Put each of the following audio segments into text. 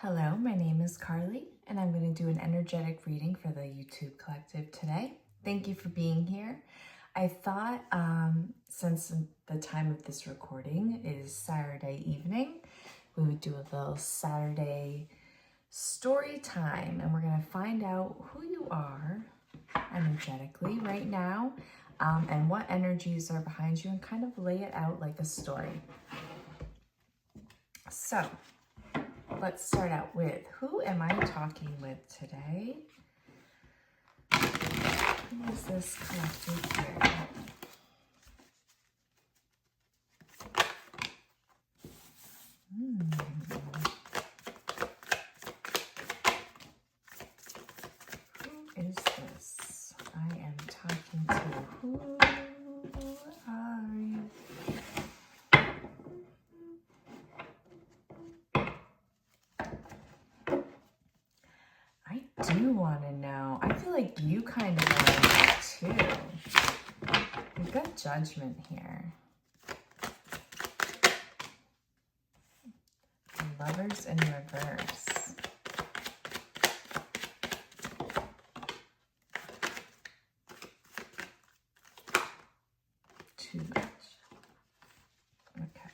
Hello, my name is Carly, and I'm going to do an energetic reading for the YouTube Collective today. Thank you for being here. I thought since the time of this recording is Saturday evening, we would do a little Saturday story time, and we're going to find out who you are energetically right now and what energies are behind you and kind of lay it out like a story. So, let's start out with, who am I talking with today? Who is this collective here? Who is this I am talking to? Who are you? I do want to know. I feel like you kind of want to know too. We've got judgment here. Lovers in reverse. Too much. Okay.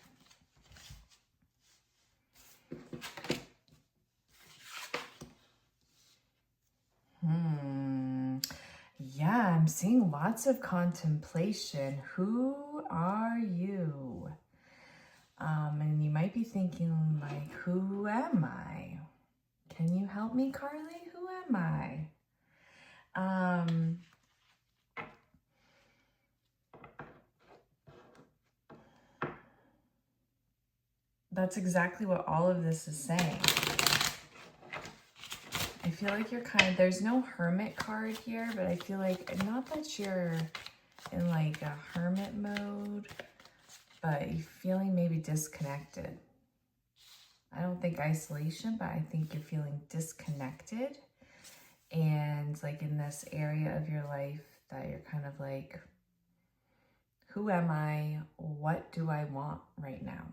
Yeah, I'm seeing lots of contemplation. Who are you? And you might be thinking, like, who am I? Can you help me, Carly? Who am I? That's exactly what all of this is saying. I feel like you're there's no hermit card here, but I feel like, not that you're in like a hermit mode, but you're feeling maybe disconnected. I don't think isolation, but I think you're feeling disconnected. And like in this area of your life that you're kind of like, who am I? What do I want right now?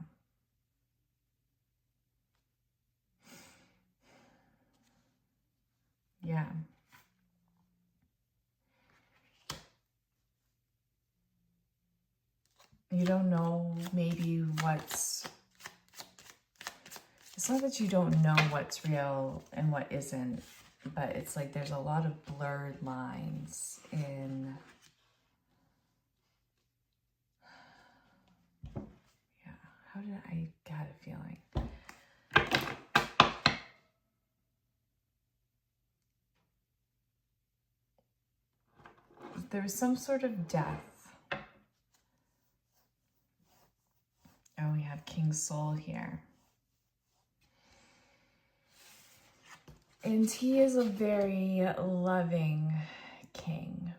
Yeah. You don't know maybe it's not that you don't know what's real and what isn't, but it's like there's a lot of blurred lines in, yeah, how did I got a feeling? There was some sort of death. Oh, we have King Soul here. And he is a very loving king.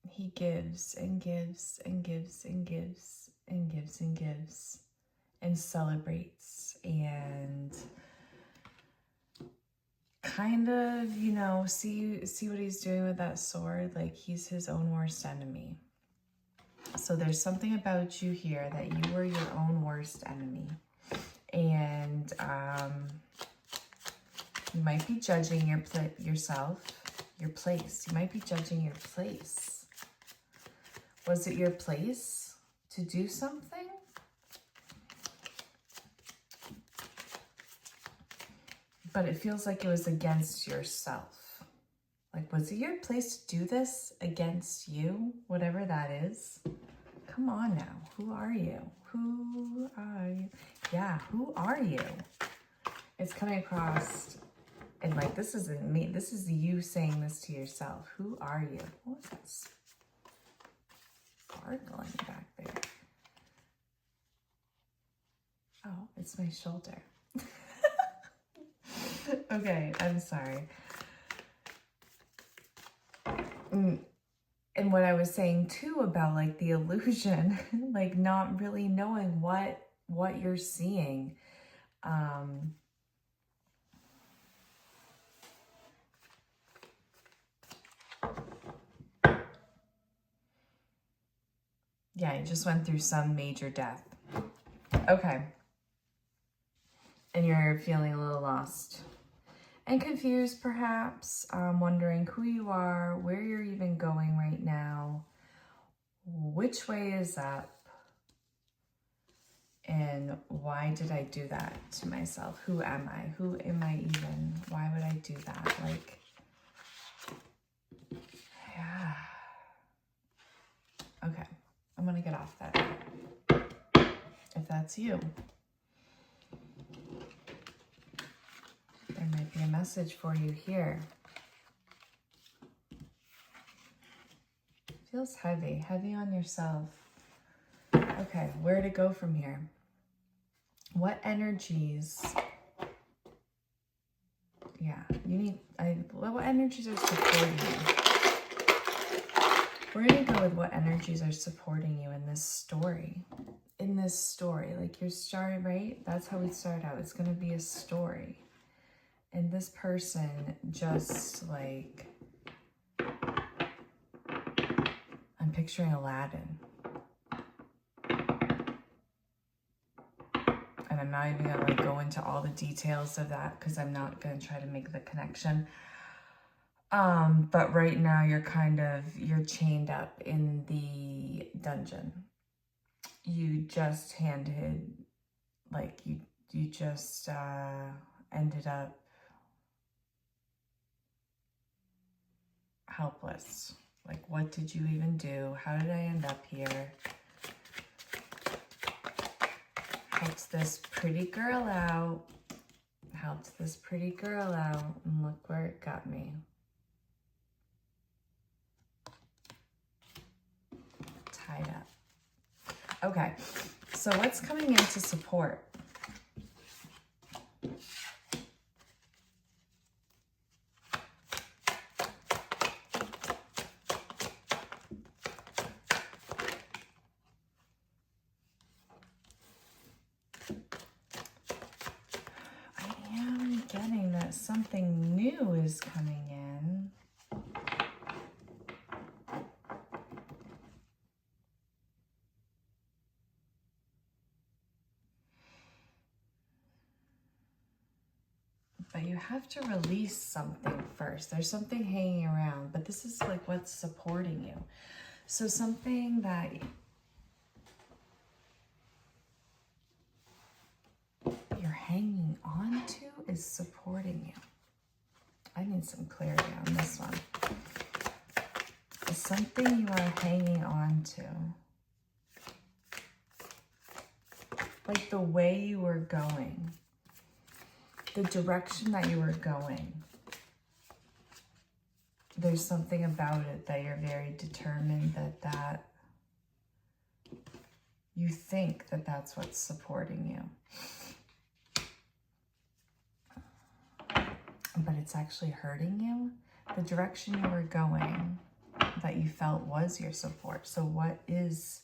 He gives and gives and gives and gives and gives and gives and celebrates and kind of, you know, see what he's doing with that sword? Like, he's his own worst enemy. So there's something about you here that you were your own worst enemy. And you might be judging yourself, your place. You might be judging your place. Was it your place to do something? But it feels like it was against yourself. Like, was it your place to do this against you? Whatever that is. Come on now. Who are you? Who are you? Yeah, who are you? It's coming across, and like, this isn't me. This is you saying this to yourself. Who are you? What was that sparkling back there? Oh, it's my shoulder. Okay, I'm sorry. And what I was saying too about like the illusion, like not really knowing what you're seeing. Yeah, you just went through some major death. Okay. And you're feeling a little lost. and confused perhaps, wondering who you are, where you're even going right now, which way is up, and why did I do that to myself? Who am I? Who am I even? Why would I do that? Like, yeah. Okay, I'm gonna get off that, if that's you. There might be a message for you here. Feels heavy, heavy on yourself. Okay, where to go from here? What energies? Yeah, you need, what energies are supporting you? We're gonna go with what energies are supporting you in this story. In this story, like your story, right? That's how we start out. It's gonna be a story. And this person just like, I'm picturing Aladdin. And I'm not even gonna like go into all the details of that because I'm not gonna try to make the connection. But right now you're chained up in the dungeon. You just you just ended up helpless. Like, what did you even do? How did I end up here? Helped this pretty girl out. Helped this pretty girl out. And look where it got me. Tied up. Okay, so what's coming in to support? Getting that something new is coming in. But you have to release something first. There's something hanging around, but this is like what's supporting you. So something that you're hanging on to is supporting you. I need some clarity on this one. It's something you are hanging on to. Like the way you were going. The direction that you were going. There's something about it that you're very determined that you think that that's what's supporting you. But it's actually hurting you. The direction you were going that you felt was your support. So what is...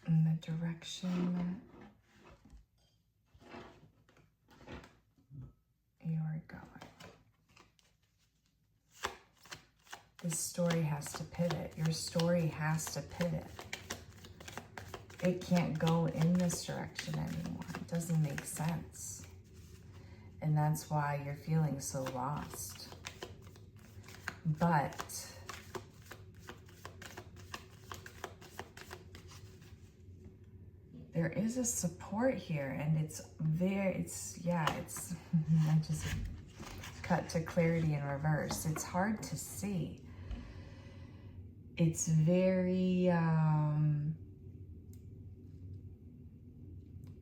in the direction you are going. This story has to pivot. Your story has to pivot. It can't go in this direction anymore. It doesn't make sense. And that's why you're feeling so lost. But there is a support here, and I just cut to clarity in reverse. It's hard to see. It's very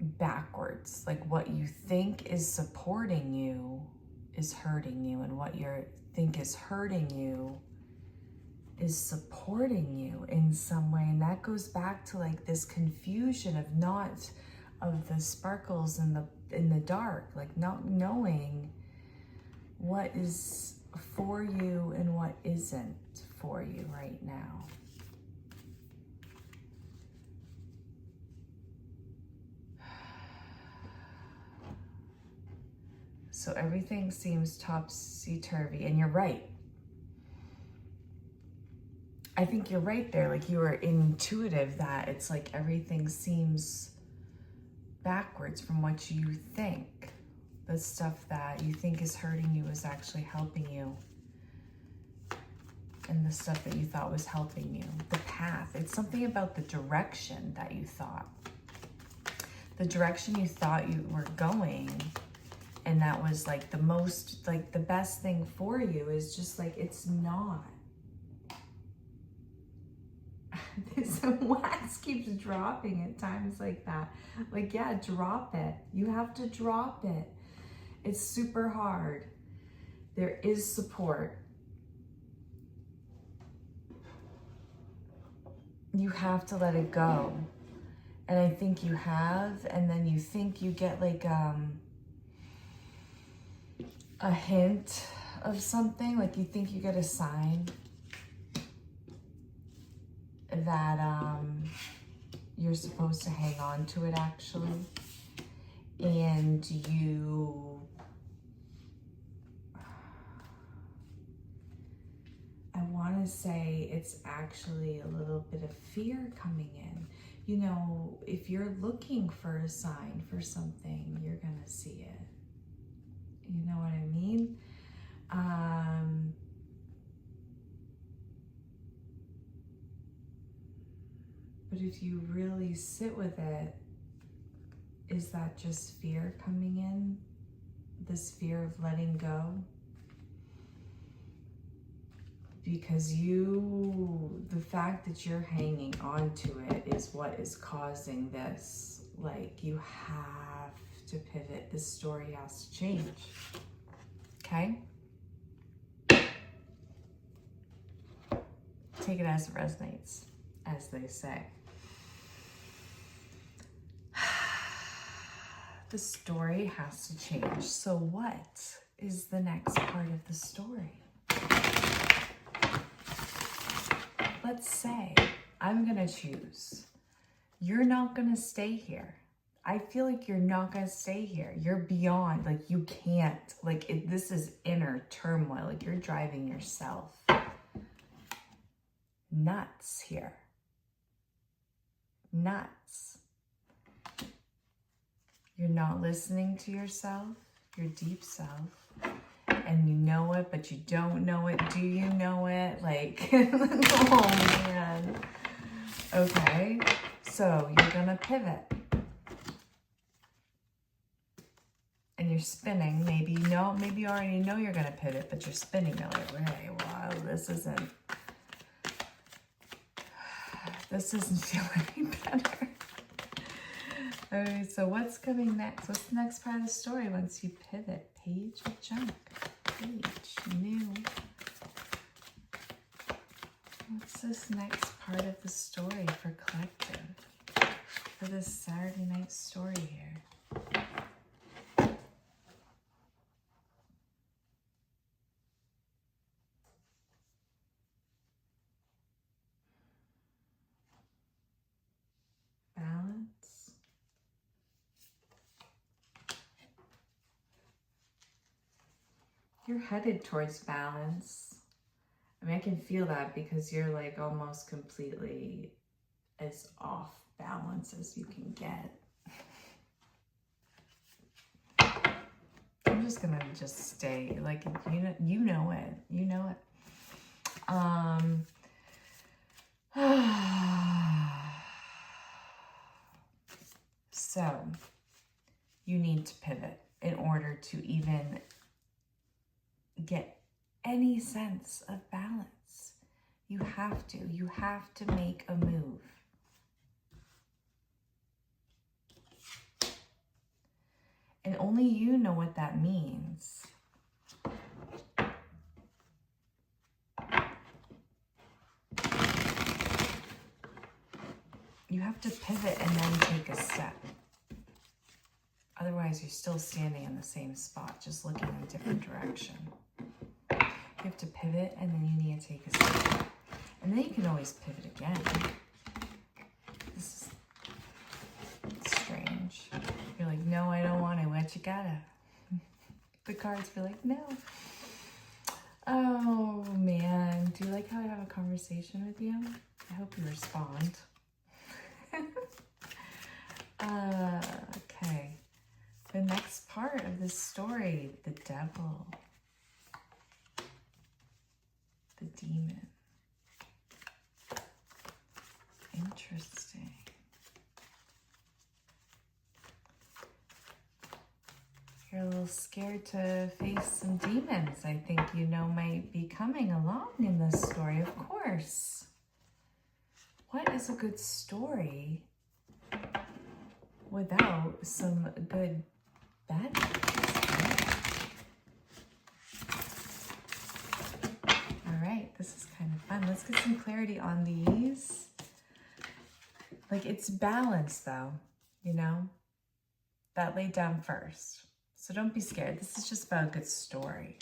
backwards. Like what you think is supporting you is hurting you, and what you think is hurting you is supporting you in some way. And that goes back to like this confusion of the sparkles in the dark, like not knowing what is for you and what isn't for you right now. So everything seems topsy-turvy, and you're right. I think you're right there. Like, you were intuitive that it's like everything seems backwards from what you think. The stuff that you think is hurting you is actually helping you. And the stuff that you thought was helping you. The path. It's something about the direction that you thought. The direction you thought you were going. And that was like the most, like the best thing for you is just like, it's not. This wax keeps dropping at times like that. Like, yeah, drop it. You have to drop it. It's super hard. There is support. You have to let it go. And I think you have, and then you think you get like a hint of something, like you think you get a sign that you're supposed to hang on to it actually. And you, I want to say it's actually a little bit of fear coming in. You know, if you're looking for a sign for something, you're gonna see it. You know what I mean? But if you really sit with it, is that just fear coming in? This fear of letting go? Because the fact that you're hanging on to it is what is causing this. Like, you have to pivot. This story has to change. Okay? Take it as it resonates, as they say. The story has to change. So what is the next part of the story? Let's say I'm gonna choose. You're not gonna stay here. I feel like you're not gonna stay here. You're beyond, like you can't, like this is inner turmoil. Like you're driving yourself nuts here. Nuts. You're not listening to yourself, your deep self. And you know it, but you don't know it. Do you know it? Like, oh man. Okay, so you're gonna pivot. And you're spinning. Maybe you know, maybe you already know you're gonna pivot, but you're spinning. You're like, hey, wow, this isn't feeling any better. Okay, so what's coming next? What's the next part of the story once you pivot? Page of junk. Page new. What's this next part of the story for collective? For this Saturday night story here. Balance. You're headed towards balance. I mean, I can feel that because you're like almost completely as off balance as you can get. I'm just gonna just stay like, you know it. So you need to pivot in order to even get any sense of balance. You have to make a move. And only you know what that means. You have to pivot and then take a step. Otherwise, you're still standing in the same spot, just looking in a different direction. You have to pivot and then you need to take a step. And then you can always pivot again. This is strange. You're like, no, I don't want to. What you gotta? The cards be like, no. Oh, man. Do you like how I have a conversation with you? I hope you respond. Okay. The next part of this story, the devil, the demon. Interesting. You're a little scared to face some demons. I think you know might be coming along in this story, of course. What is a good story without some good bad guys? All right, this is kind of fun. Let's get some clarity on these. Like, it's balanced though, you know? That laid down first. So don't be scared. This is just about a good story.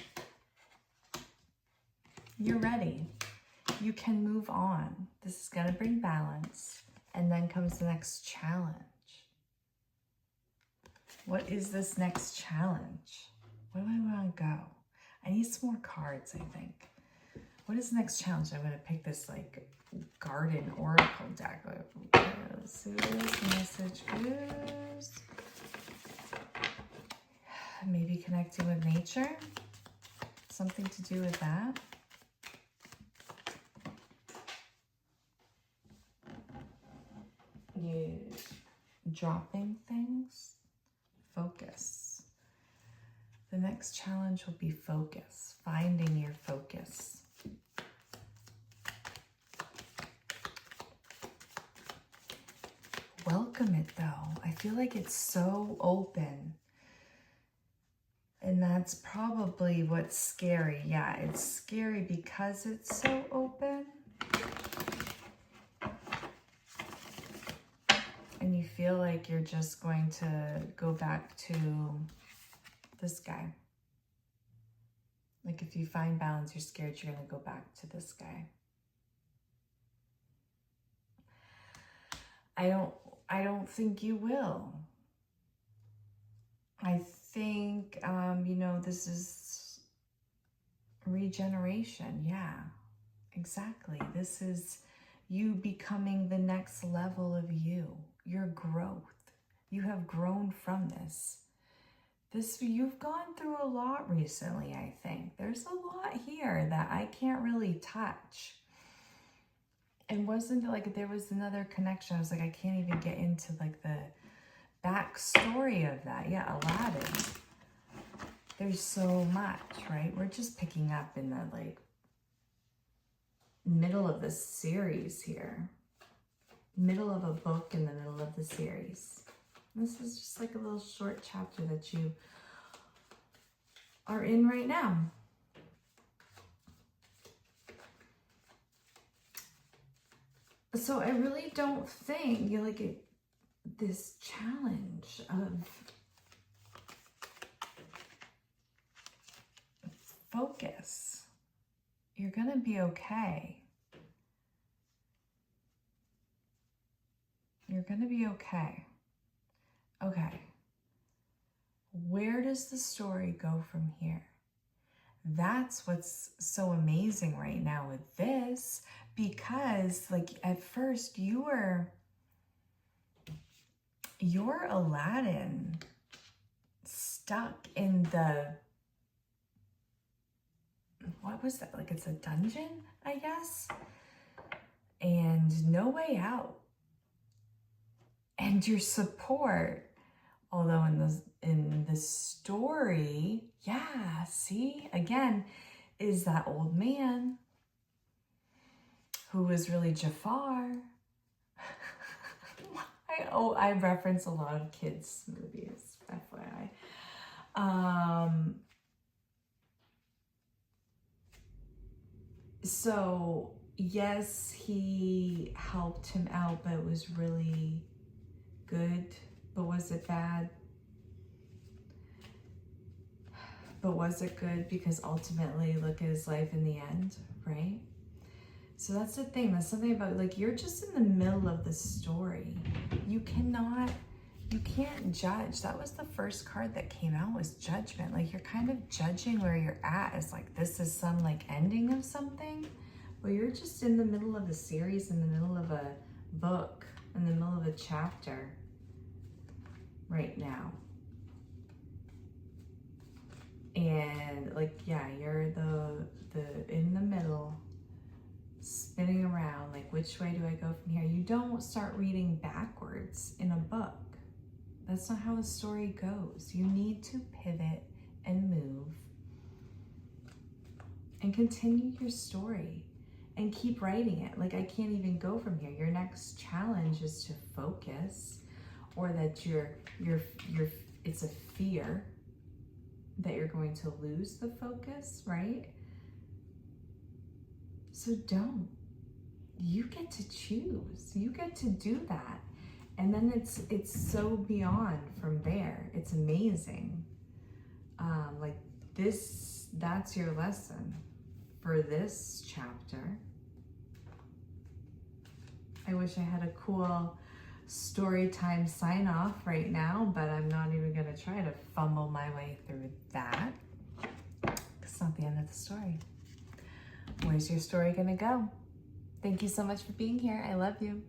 You're ready. You can move on. This is going to bring balance. And then comes the next challenge. What is this next challenge? Where do I want to go? I need some more cards, I think. What is the next challenge? I'm going to pick this like garden oracle deck. Let's see what this message is. Maybe connecting with nature. Something to do with that. You dropping things. Focus. The next challenge will be focus. Finding your focus. Welcome it though. I feel like it's so open. And that's probably what's scary. Yeah, it's scary because it's so open. And you feel like you're just going to go back to this guy. Like if you find balance, you're scared you're going to go back to this guy. I don't think you will. I think, you know, this is regeneration. Yeah, exactly. This is you becoming the next level of you, your growth. You have grown from this. You've gone through a lot recently, I think. There's a lot here that I can't really touch. And wasn't it like there was another connection? I was like, I can't even get into like the backstory of that. Yeah, Aladdin. There's so much, right? We're just picking up in the like middle of the series here. Middle of a book in the middle of the series. This is just like a little short chapter that you are in right now. So I really don't think you like it, this challenge of focus. You're going to be okay. You're going to be okay. Okay. Where does the story go from here? That's what's so amazing right now with this, because like at first you're Aladdin stuck in the, what was that? Like it's a dungeon, I guess, and no way out. And your support, although in the story, yeah, see, again, is that old man who was really Jafar. I reference a lot of kids' movies, FYI. So, yes, he helped him out, but it was really good. But was it bad? But was it good? Because ultimately, look at his life in the end, right? So that's the thing. That's something about, like, you're just in the middle of the story. You can't judge. That was the first card that came out, was judgment. Like, you're kind of judging where you're at. It's like, this is some, like, ending of something. Or you're just in the middle of a series, in the middle of a book, in the middle of a chapter right now. And like, yeah, you're the in the middle, spinning around, like, which way do I go from here? You don't start reading backwards in a book. That's not how a story goes. You need to pivot and move and continue your story and keep writing it. Like, I can't even go from here. Your next challenge is to focus, or that it's a fear that you're going to lose the focus, right? So don't. You get to choose. You get to do that. And then it's so beyond from there. It's amazing. Like this, that's your lesson for this chapter. I wish I had a cool story time sign off right now, but I'm not even gonna try to fumble my way through that. It's not the end of the story. Where's your story gonna go? Thank you so much for being here. I love you.